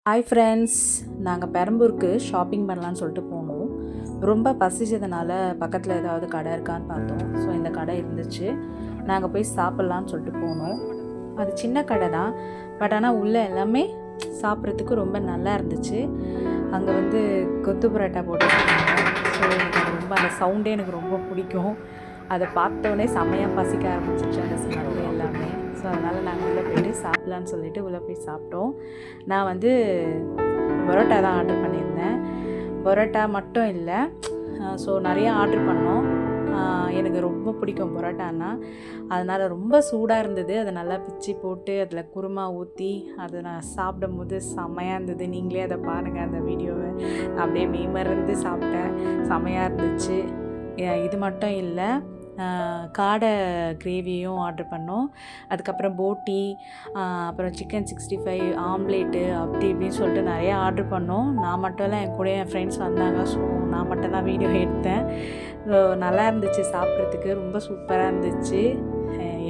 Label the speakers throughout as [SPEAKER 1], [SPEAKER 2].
[SPEAKER 1] Hi friends, நாங்கள் பெரம்பூருக்கு shopping பண்ணலான்னு சொல்லிட்டு போனோம். ரொம்ப பசிச்சதுனால பக்கத்தில் ஏதாவது கடை இருக்கான்னு பார்த்தோம். ஸோ இந்த கடை இருந்துச்சு. நாங்கள் போய் சாப்பிட்லான்னு சொல்லிட்டு போனோம். அது சின்ன கடை தான், பட் ஆனால் உள்ளே எல்லாமே சாப்பிட்றதுக்கு ரொம்ப நல்லா இருந்துச்சு. அங்கே கொத்து பரோட்டா போட்டுருக்காங்க. ஸோ எனக்கு ரொம்ப அந்த சவுண்டே எனக்கு ரொம்ப பிடிக்கும். அதை பார்த்தோன்னே செம்மையாக பசிக்க ஆரம்பிச்சிச்சு, அந்த ஸ்மெல்லு எல்லாமே. ஸோ அதனால் நாங்கள் உள்ளே போய்ட்டு சாப்பிட்லான்னு சொல்லிட்டு உள்ளே போய் சாப்பிட்டோம். நான் பரோட்டா தான் ஆர்டர் பண்ணியிருந்தேன். பரோட்டா மட்டும் இல்லை, ஸோ நிறையா ஆர்டர் பண்ணோம். எனக்கு ரொம்ப பிடிக்கும் பரோட்டான்னா, அதனால் ரொம்ப சூடாக இருந்தது. அதை நல்லா பிச்சு போட்டு அதில் குருமா ஊற்றி அதை நான் சாப்பிடும்போது செம்மையாக இருந்தது. நீங்களே அதை பாருங்கள், அந்த வீடியோவை. அப்படியே மெய்மறந்து சாப்பிட்டேன். செம்மையாக இருந்துச்சு. இது மட்டும் இல்லை, காடை கிரேவியும் ஆர்டர் பண்ணோம். அதுக்கப்புறம் போட்டி, அப்புறம் சிக்கன் 65, ஆம்லேட்டு, அப்படி இப்படின்னு சொல்லிட்டு நிறையா ஆர்டர் பண்ணோம். நான் மட்டும் இல்லை, என் கூட என் ஃப்ரெண்ட்ஸ் வந்தாங்க. ஸோ நான் மட்டும் தான் வீடியோ எடுத்தேன். ஸோ நல்லா இருந்துச்சு சாப்பிட்றதுக்கு, ரொம்ப சூப்பராக இருந்துச்சு.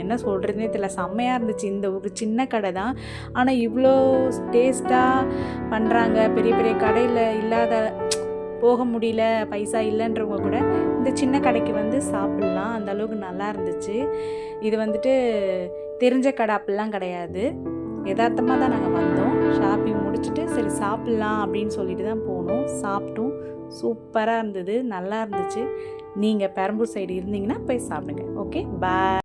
[SPEAKER 1] என்ன சொல்கிறதுனே தெரியல, செம்மையாக இருந்துச்சு. இந்த ஒரு சின்ன கடை தான், ஆனால் இவ்வளோ டேஸ்ட்டாக பண்ணுறாங்க. பெரிய பெரிய கடையில் இல்லாத, போக முடியல, பைசா இல்லைன்றவங்க கூட இந்த சின்ன கடைக்கு சாப்பிட்லாம். அந்த அளவுக்கு நல்லா இருந்துச்சு. இது தெரிஞ்ச கடை அப்படிலாம் கிடையாது. யதார்த்தமாக தான் நாங்கள் வந்தோம். ஷாப்பிங் முடிச்சுட்டு சரி சாப்பிட்லாம் அப்படின்னு சொல்லிட்டு தான் போனோம். சாப்பிட்டோம். சூப்பராக இருந்தது, நல்லா இருந்துச்சு. நீங்கள் பெரம்பூர் சைடு இருந்தீங்கன்னா போய் சாப்பிடுங்க. ஓகே, பாய்.